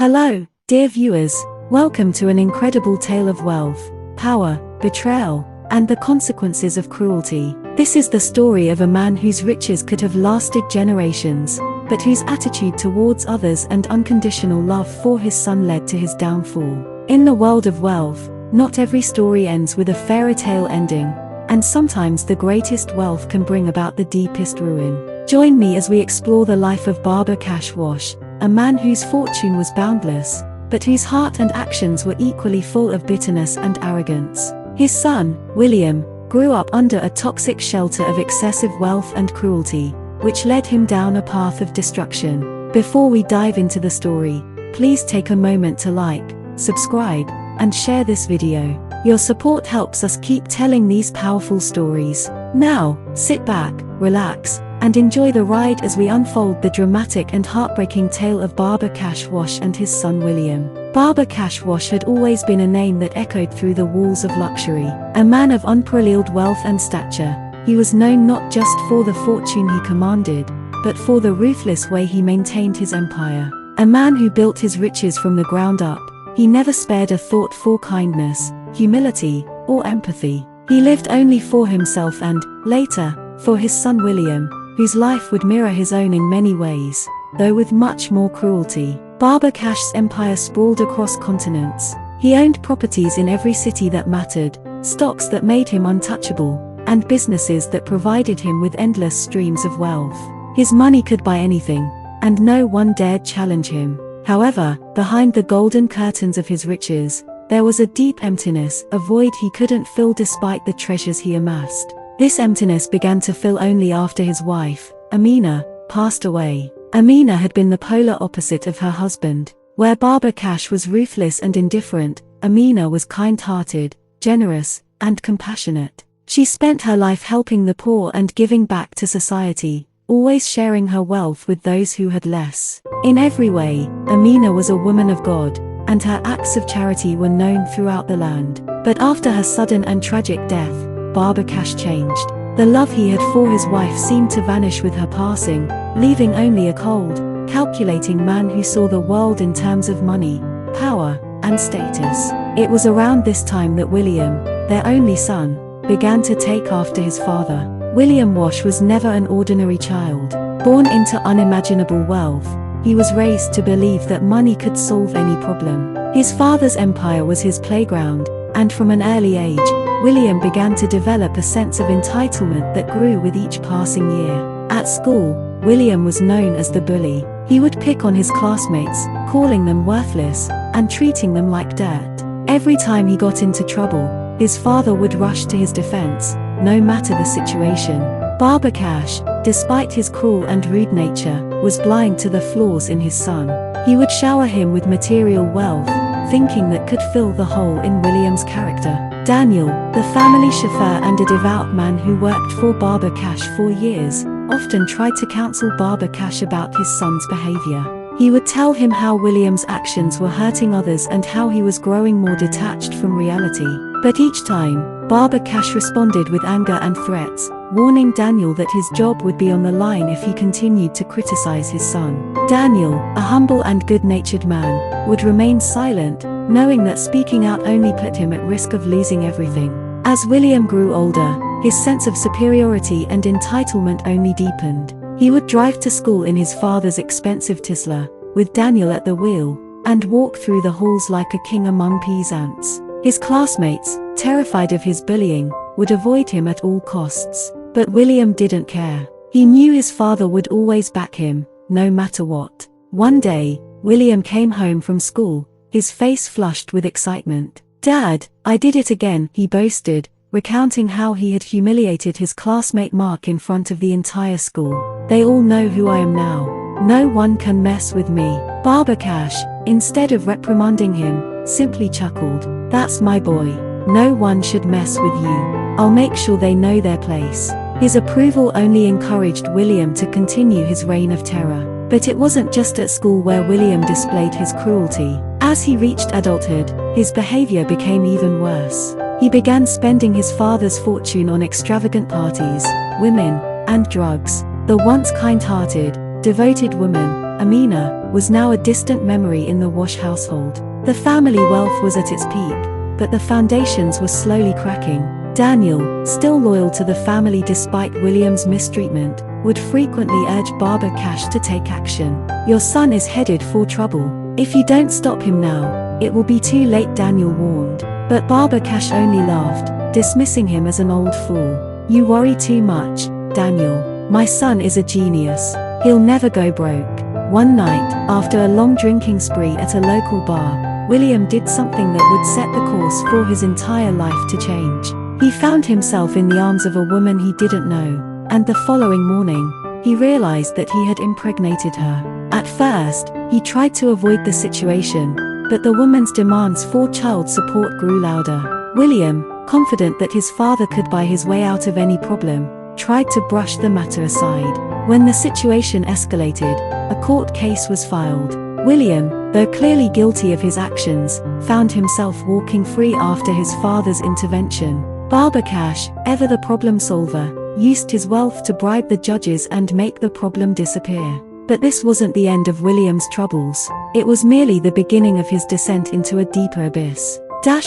Hello, dear viewers, welcome to an incredible tale of wealth, power, betrayal, and the consequences of cruelty. This is the story of a man whose riches could have lasted generations, but whose attitude towards others and unconditional love for his son led to his downfall. In the world of wealth, not every story ends with a fairy tale ending, and sometimes the greatest wealth can bring about the deepest ruin. Join me as we explore the life of Baba Cash Wash, a man whose fortune was boundless, but whose heart and actions were equally full of bitterness and arrogance. His son, William, grew up under a toxic shelter of excessive wealth and cruelty, which led him down a path of destruction. Before we dive into the story, please take a moment to like, subscribe, and share this video. Your support helps us keep telling these powerful stories. Now, sit back, relax, and enjoy the ride as we unfold the dramatic and heartbreaking tale of Baba Cash Wash and his son William. Baba Cash Wash had always been a name that echoed through the walls of luxury. A man of unparalleled wealth and stature, he was known not just for the fortune he commanded, but for the ruthless way he maintained his empire. A man who built his riches from the ground up, he never spared a thought for kindness, humility, or empathy. He lived only for himself and, later, for his son William, whose life would mirror his own in many ways, though with much more cruelty. Baba Cash's empire sprawled across continents. He owned properties in every city that mattered, stocks that made him untouchable, and businesses that provided him with endless streams of wealth. His money could buy anything, and no one dared challenge him. However, behind the golden curtains of his riches, there was a deep emptiness, a void he couldn't fill despite the treasures he amassed. This emptiness began to fill only after his wife, Amina, passed away. Amina had been the polar opposite of her husband. Where Baba Cash was ruthless and indifferent, Amina was kind-hearted, generous, and compassionate. She spent her life helping the poor and giving back to society, always sharing her wealth with those who had less. In every way, Amina was a woman of God, and her acts of charity were known throughout the land. But after her sudden and tragic death, Baba Cash changed. The love he had for his wife seemed to vanish with her passing, leaving only a cold, calculating man who saw the world in terms of money, power, and status. It was around this time that William, their only son, began to take after his father. William Wash was never an ordinary child. Born into unimaginable wealth, he was raised to believe that money could solve any problem. His father's empire was his playground, and from an early age, William began to develop a sense of entitlement that grew with each passing year. At school, William was known as the bully. He would pick on his classmates, calling them worthless, and treating them like dirt. Every time he got into trouble, his father would rush to his defense, no matter the situation. Baba Cash, despite his cruel and rude nature, was blind to the flaws in his son. He would shower him with material wealth, thinking that could fill the hole in William's character. Daniel, the family chauffeur and a devout man who worked for Baba Cash for years, often tried to counsel Baba Cash about his son's behavior. He would tell him how William's actions were hurting others and how he was growing more detached from reality. But each time, Baba Cash responded with anger and threats, warning Daniel that his job would be on the line if he continued to criticize his son. Daniel, a humble and good-natured man, would remain silent, knowing that speaking out only put him at risk of losing everything. As William grew older, his sense of superiority and entitlement only deepened. He would drive to school in his father's expensive Tesla, with Daniel at the wheel, and walk through the halls like a king among peasants. His classmates, terrified of his bullying, would avoid him at all costs. But William didn't care. He knew his father would always back him, no matter what. One day, William came home from school, his face flushed with excitement. "Dad, I did it again," he boasted, recounting how he had humiliated his classmate Mark in front of the entire school. "They all know who I am now. No one can mess with me." Baba Cash, instead of reprimanding him, simply chuckled. "That's my boy. No one should mess with you. I'll make sure they know their place." His approval only encouraged William to continue his reign of terror. But it wasn't just at school where William displayed his cruelty. As he reached adulthood, his behavior became even worse. He began spending his father's fortune on extravagant parties, women, and drugs. The once kind-hearted, devoted woman, Amina, was now a distant memory in the Wash household. The family wealth was at its peak, but the foundations were slowly cracking. Daniel, still loyal to the family despite William's mistreatment, would frequently urge Baba Cash to take action. "Your son is headed for trouble. If you don't stop him now, it will be too late," Daniel warned. But Baba Cash only laughed, dismissing him as an old fool. "You worry too much, Daniel. My son is a genius. He'll never go broke." One night, after a long drinking spree at a local bar, William did something that would set the course for his entire life to change. He found himself in the arms of a woman he didn't know, and the following morning, he realized that he had impregnated her. At first, he tried to avoid the situation, but the woman's demands for child support grew louder. William, confident that his father could buy his way out of any problem, tried to brush the matter aside. When the situation escalated, a court case was filed. William, though clearly guilty of his actions, found himself walking free after his father's intervention. Baba Cash, ever the problem solver, used his wealth to bribe the judges and make the problem disappear. But this wasn't the end of William's troubles. It was merely the beginning of his descent into a deeper abyss.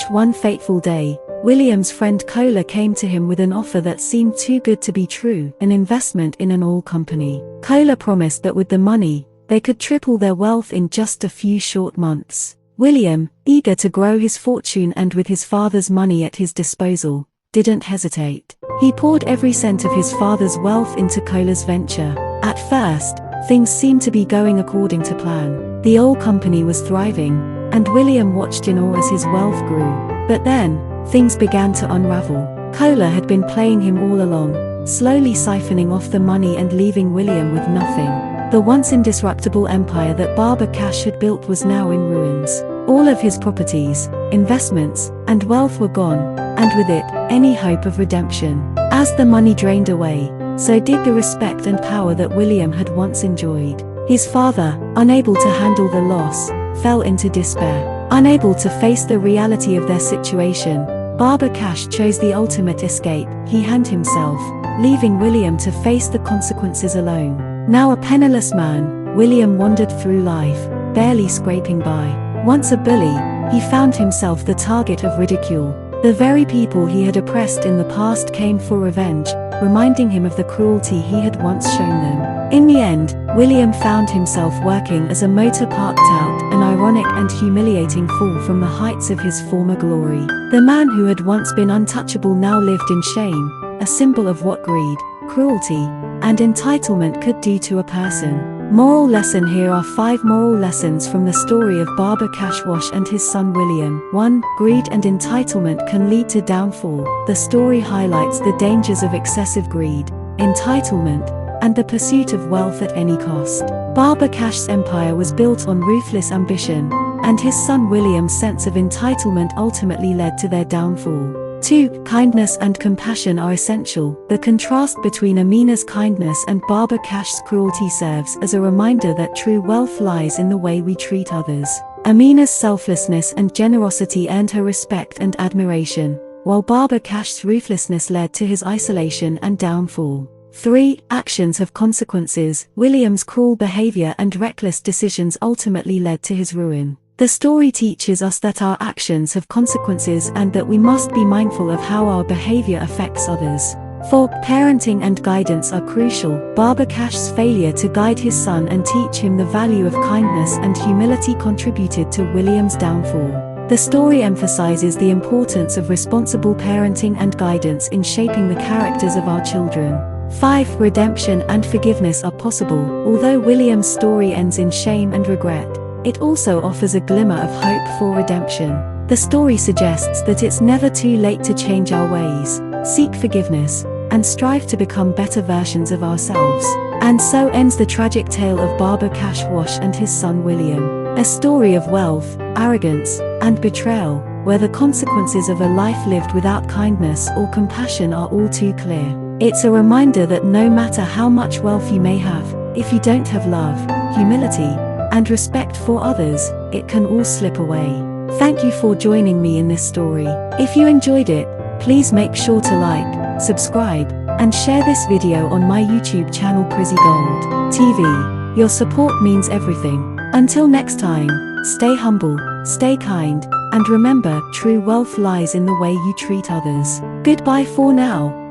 One fateful day, William's friend Kola came to him with an offer that seemed too good to be true, an investment in an oil company. Kola promised that with the money, they could triple their wealth in just a few short months. William, eager to grow his fortune and with his father's money at his disposal, didn't hesitate. He poured every cent of his father's wealth into Kola's venture. At first, things seemed to be going according to plan. The oil company was thriving, and William watched in awe as his wealth grew. But then, things began to unravel. Kola had been playing him all along, slowly siphoning off the money and leaving William with nothing. The once indestructible empire that Baba Cash had built was now in ruins. All of his properties, investments, and wealth were gone, and with it, any hope of redemption. As the money drained away, so did the respect and power that William had once enjoyed. His father, unable to handle the loss, fell into despair. Unable to face the reality of their situation, Baba Cash chose the ultimate escape. He hanged himself, leaving William to face the consequences alone. Now a penniless man, William wandered through life, barely scraping by. Once a bully, he found himself the target of ridicule. The very people he had oppressed in the past came for revenge, reminding him of the cruelty he had once shown them. In the end, William found himself working as a motor park tout, an ironic and humiliating fall from the heights of his former glory. The man who had once been untouchable now lived in shame, a symbol of what greed, cruelty, and entitlement could do to a person. Moral lesson: here are 5 moral lessons from the story of Baba Cash Wash and his son William. 1. Greed and entitlement can lead to downfall. The story highlights the dangers of excessive greed, entitlement, and the pursuit of wealth at any cost. Baba Cash's empire was built on ruthless ambition, and his son William's sense of entitlement ultimately led to their downfall. 2. Kindness and compassion are essential. The contrast between Amina's kindness and Baba Cash's cruelty serves as a reminder that true wealth lies in the way we treat others. Amina's selflessness and generosity earned her respect and admiration, while Baba Cash's ruthlessness led to his isolation and downfall. 3. Actions have consequences. William's cruel behavior and reckless decisions ultimately led to his ruin. The story teaches us that our actions have consequences and that we must be mindful of how our behavior affects others. 4. Parenting and guidance are crucial. Baba Cash's failure to guide his son and teach him the value of kindness and humility contributed to William's downfall. The story emphasizes the importance of responsible parenting and guidance in shaping the characters of our children. 5. Redemption and forgiveness are possible. Although William's story ends in shame and regret, it also offers a glimmer of hope for redemption. The story suggests that it's never too late to change our ways, seek forgiveness, and strive to become better versions of ourselves. And so ends the tragic tale of Baba Cash Wash and his son William. A story of wealth, arrogance, and betrayal, where the consequences of a life lived without kindness or compassion are all too clear. It's a reminder that no matter how much wealth you may have, if you don't have love, humility, and respect for others, it can all slip away. Thank you for joining me in this story. If you enjoyed it, please make sure to like, subscribe, and share this video on my YouTube channel Prizzy Gold TV. Your support means everything. Until next time, stay humble, stay kind, and remember, true wealth lies in the way you treat others. Goodbye for now.